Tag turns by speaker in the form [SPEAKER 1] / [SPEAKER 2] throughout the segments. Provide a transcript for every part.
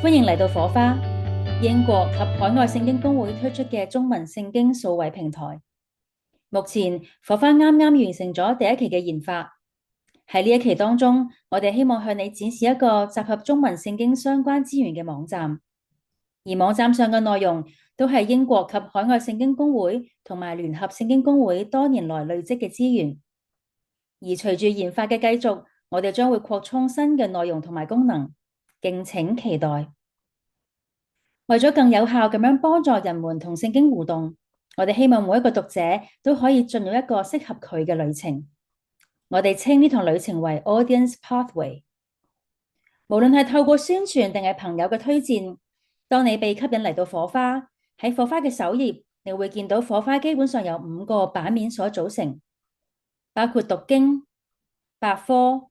[SPEAKER 1] 歡迎嚟到火花，英國及海外聖經公會推出嘅中文聖經數位平台。目前火花啱啱完成咗第一期嘅研發。喺呢一期當中，我哋希望向你展示一個集合中文聖經相關資源嘅網站，而網站上嘅內容都係英國及海外聖經公會同埋聯合聖經公會多年來累積嘅資源。而隨住研發嘅繼續，我哋將會擴充新嘅內容同埋功能，敬請期待。為咗更有效咁樣幫助人們同聖經互動，我哋希望每一個讀者都可以進入一個適合佢嘅旅程。我哋稱呢趟旅程為 Audience Pathway。無論係透過宣傳定係朋友嘅推薦，當你被吸引嚟到火花，喺火花嘅首頁，你會見到火花基本上由5個版面所組成，包括讀經、百科、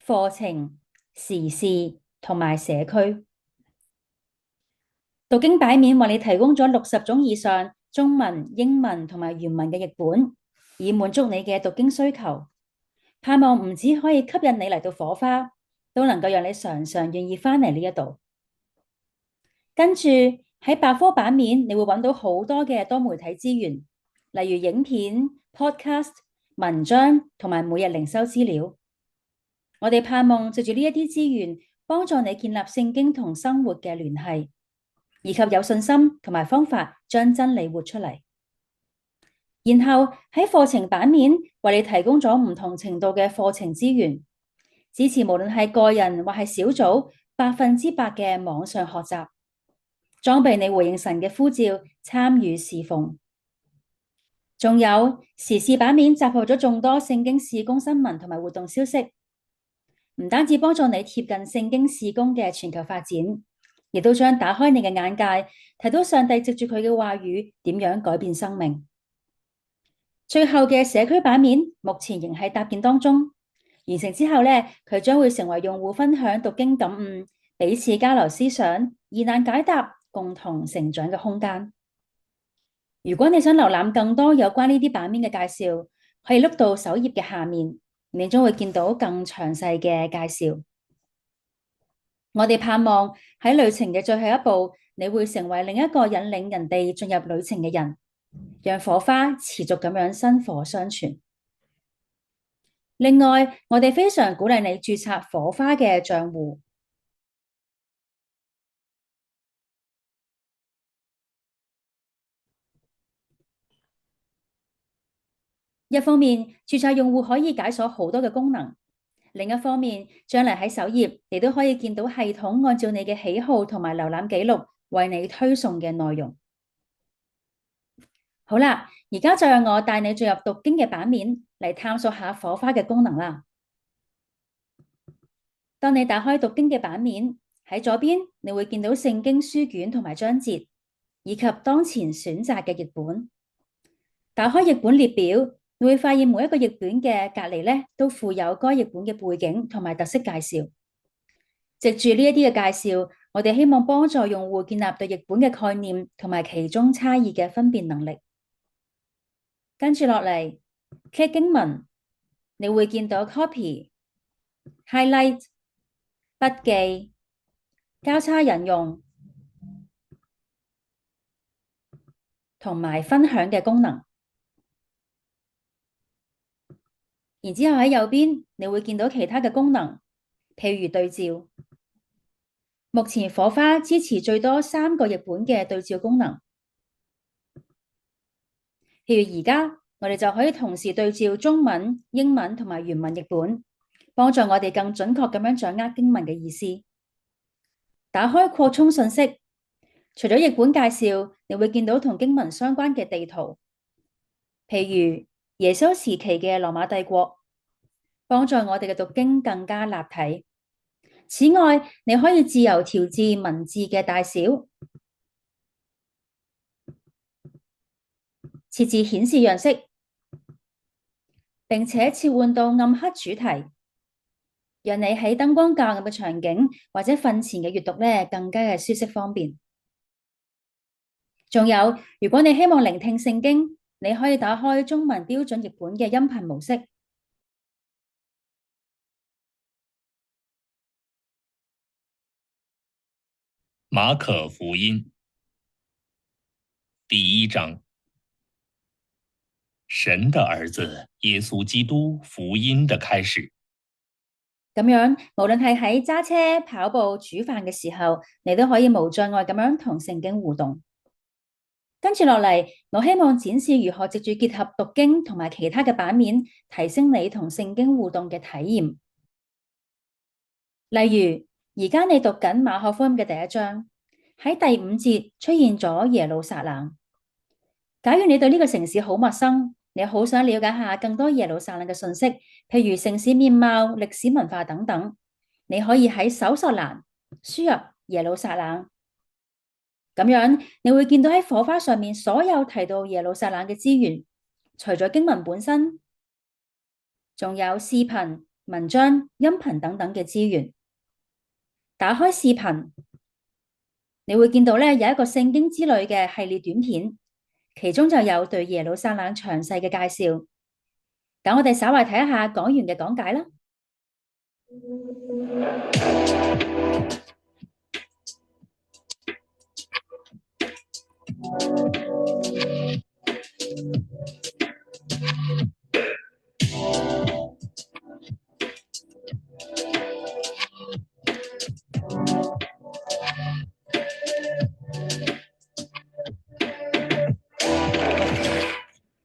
[SPEAKER 1] 課程、時事同埋社區。讀經版面為你提供咗60種以上中文、英文同埋原文嘅譯本，以滿足你嘅讀經需求。盼望唔止可以吸引你嚟到火花，都能夠讓你常常願意返嚟呢一度。跟住喺百科版面，你會揾到好多嘅多媒體資源，例如影片、podcast、文章同埋每日靈修資料。我哋盼望藉住呢一啲資源，幫助你建立聖經同生活嘅聯繫，以及有信心同埋方法將真理活出嚟。然後喺課程版面為你提供咗唔同程度嘅課程資源，支持無論係個人或係小組100%嘅網上學習，裝備你回應神嘅呼召，參與侍奉。仲有時事版面集合咗眾多聖經事工新聞同埋活動消息，唔單止幫助你貼近聖經事工嘅全球發展，亦都將打開你嘅眼界，睇到上帝藉住佢嘅話語點樣改變生命。最後嘅社區版面目前仍係搭建當中，完成之後呢，佢將會成為用戶分享讀經感悟、彼此交流思想、疑難解答、共同成長嘅空間。如果你想瀏覽更多有關呢啲版面嘅介紹，可以碌到首頁嘅下面，你將會見到更詳細嘅介紹。我哋盼望喺旅程嘅最後一步，你會成為另一個引領人哋進入旅程嘅人，讓火花持續咁樣薪火相傳。另外，我哋非常鼓勵你註冊火花嘅賬戶。一方面，註冊用戶可以解鎖好多嘅功能；另一方面，將來喺首頁，你都可以見到系統按照你嘅喜好同埋瀏覽記錄為你推送嘅內容。好啦，而家就讓我帶你進入讀經嘅版面嚟探索下火花嘅功能啦。當你打開讀經嘅版面，喺左邊你會見到聖經書卷同埋章節，以及當前選擇嘅譯本。打開譯本列表，你會發現每一個譯本嘅隔籬咧都附有該譯本嘅背景同埋特色介紹。藉住呢一啲嘅介紹，我哋希望幫助用戶建立對譯本嘅概念同埋其中差異嘅分辨能力。跟住落嚟，click 經文，你會見到 copy、highlight、筆記、交叉引用同埋分享嘅功能。然之後喺右邊，你會見到其他嘅功能，譬如對照。目前火花支持最多3個譯本嘅對照功能。譬如而家我哋就可以同時對照中文、英文同埋原文譯本，幫助我哋更準確咁樣掌握經文嘅意思。打開擴充信息，除咗譯本介紹，你會見到同經文相關嘅地圖，譬如耶穌時期嘅羅馬帝國，幫助我哋嘅讀經更加立體。此外，你可以自由調節文字嘅大小，設置顯示樣式，並且切換到暗黑主題，讓你喺燈光較暗嘅場景或者瞓前嘅閱讀更加嘅舒適方便。仲有，如果你希望聆聽聖經，你可以打開中文標準譯本嘅音頻模式。
[SPEAKER 2] 馬可福音第1章，神的兒子耶穌基督福音的開始。
[SPEAKER 1] 咁樣，無論係喺揸車、跑步、煮飯嘅時候，你都可以無障礙咁樣同聖經互動。跟住落嚟，我希望展示如何藉住結合讀經同埋其他嘅版面，提升你同聖經互動嘅體驗。例如，而家你讀緊馬可福音嘅第1章，喺第5節出現咗耶路撒冷。假如你對呢個城市好陌生，你好想了解下更多耶路撒冷嘅信息，譬如城市面貌、歷史文化等等，你可以喺搜索欄輸入耶路撒冷。咁樣，你會見到喺火花上面所有提到耶路撒冷嘅資源，除咗經文本身，仲有視頻、文章、音頻等等嘅資源。打開視頻，你會見到有一個聖經之旅嘅系列短片，其中就有對耶路撒冷詳細嘅介紹。等我哋稍為睇一下講員嘅講解啦。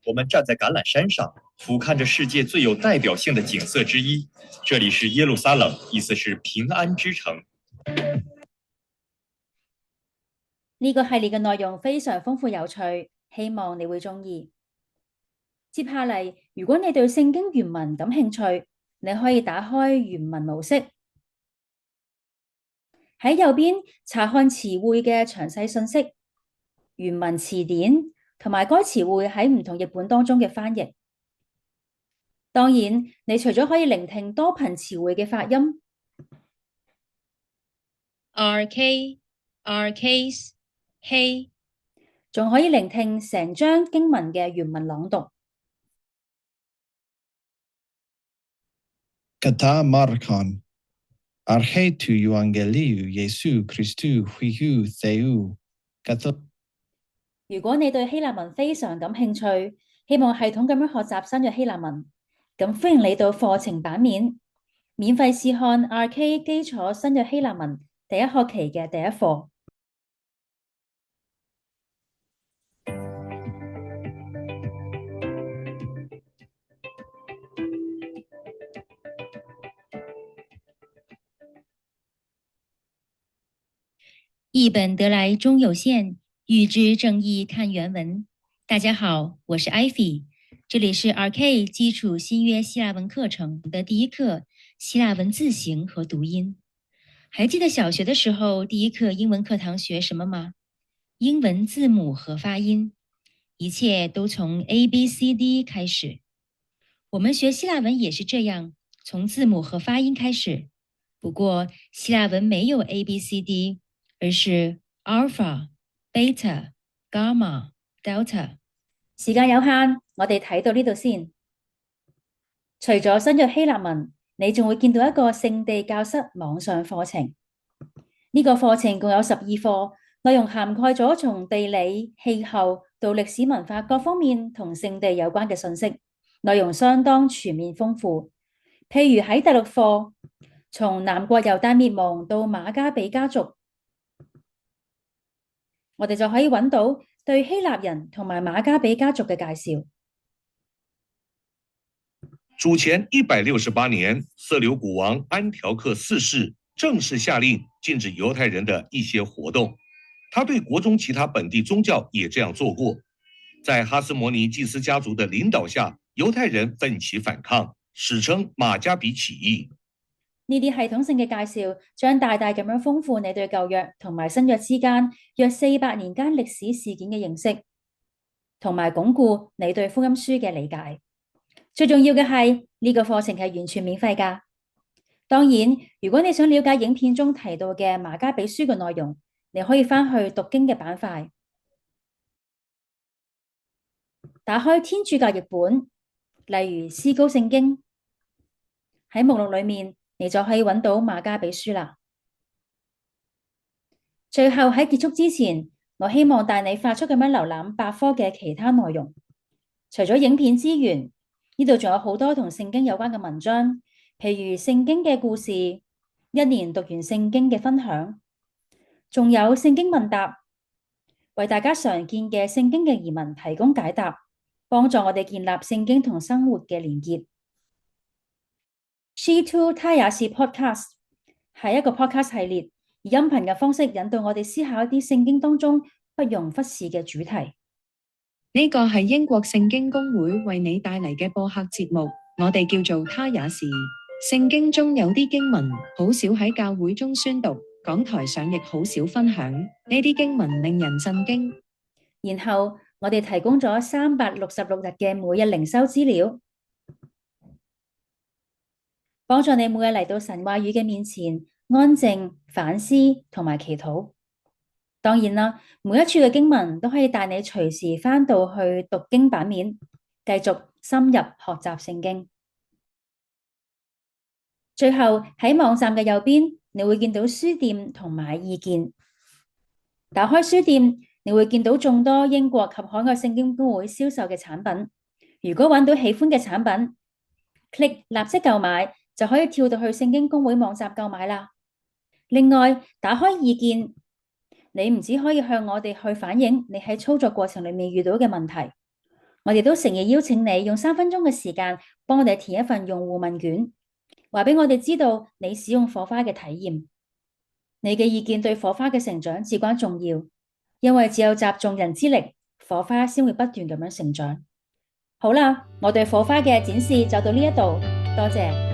[SPEAKER 3] 我們站在橄欖山上，俯瞰着世界最有代表性的景色之一。這裡是耶路撒冷，意思是平安之城。
[SPEAKER 1] 呢個系列嘅內容非常豐富有趣，希望你會鍾意。接下嚟，如果你對聖經原文感興趣，你可以打開原文模式，喺右邊查看詞彙嘅詳細信息、原文詞典同埋該詞彙喺唔同譯本當中嘅翻譯。當然，你除咗可以聆聽多頻詞彙嘅發音
[SPEAKER 4] RK、嘿，
[SPEAKER 1] 仲可以聆聽成章經文嘅原文朗讀。
[SPEAKER 5] Kata Markan Arhetu Evangeliu Jesu Christu Huihu Theu Kata。
[SPEAKER 1] 如果你對希臘文非常感興趣，希望系統咁樣學習新約希臘文，咁歡迎你到課程版面免費試看 RK 基礎新約希臘文第1學期嘅第1課。
[SPEAKER 4] 譯本得來終有限，欲知正義看原文。大家好，我是 Ivy， 這裡是 RK 基礎新約希臘文課程的第1課，希臘文字形和讀音。還記得小學的時候第1課英文課堂學什麼嗎？英文字母和發音，一切都從 ABCD 開始。我們學希臘文也是這樣，從字母和發音開始。不過希臘文沒有 ABCD，而是 Alpha、Beta、Gamma、Delta。
[SPEAKER 1] 時間有限，我哋睇到呢度先。除咗新約希臘文，你仲會見到一個聖地教室網上課程。呢個課程共有12課，內容涵蓋咗從地理、氣候到歷史文化各方面同聖地有關嘅信息，內容相當全面豐富。譬如喺第6課，從南國猶大滅亡到馬加比家族，我哋就可以揾到對希臘人同埋馬加比家族嘅介紹。
[SPEAKER 6] 主前168年，色流古王安條克4世正式下令禁止猶太人的一些活動，他對國中其他本地宗教也這樣做過。在哈斯摩尼祭司家族的領導下，猶太人奮起反抗，史稱馬加比起義。
[SPEAKER 1] 呢啲系統性嘅介紹，將大大咁樣豐富你對舊約同埋新約之間約400年間歷史事件嘅認識，同埋鞏固你對福音書嘅理解。最重要嘅係呢個課程係完全免費㗎。當然，如果你想了解影片中提到嘅馬加比書嘅內容，你可以返去讀經嘅板塊，打開天主教譯本，例如思高聖經，喺目錄裏面，你就可以揾到馬加比書啦。最後喺結束之前，我希望帶你快速咁樣瀏覽百科嘅其他內容。除咗影片資源，呢度仲有好多同聖經有關嘅文章，譬如聖經嘅故事、一年讀完聖經嘅分享，仲有聖經問答，為大家常見嘅聖經嘅疑問提供解答，幫助我哋建立聖經同生活嘅連結。She Too 他也是 Podcast 係一個 podcast 系列，以音頻嘅方式引導我哋思考一啲聖經當中不容忽視嘅主題。
[SPEAKER 7] 呢個係英國聖經公會為你帶嚟嘅播客節目，我哋叫做他也是。聖經中有啲經文好少喺教會中宣讀，講台上亦好少分享，呢啲經文令人震驚。
[SPEAKER 1] 然後我哋提供咗366日嘅每日靈修資料，幫助你每日嚟到神話語嘅面前，安靜反思同埋祈禱。當然啦，每一處嘅經文都可以帶你隨時翻到去讀經版面，繼續深入學習聖經。最後喺網站嘅右邊，你會見到書店同埋意見。打開書店，你會見到眾多英國及海外聖經公會銷售嘅產品。如果揾到喜歡嘅產品，click 立即購買，就可以跳到去聖經公會網站購買啦。另外，打開意見，你唔只可以向我哋去反映你喺操作過程裏面遇到嘅問題，我哋都誠意邀請你用3分鐘嘅時間，幫我哋填一份用戶問卷，話俾我哋知道你使用火花嘅體驗。你嘅意見對火花嘅成長至關重要，因為只有集眾人之力，火花先會不斷咁樣成長。好啦，我對火花嘅展示就到呢一度，多謝。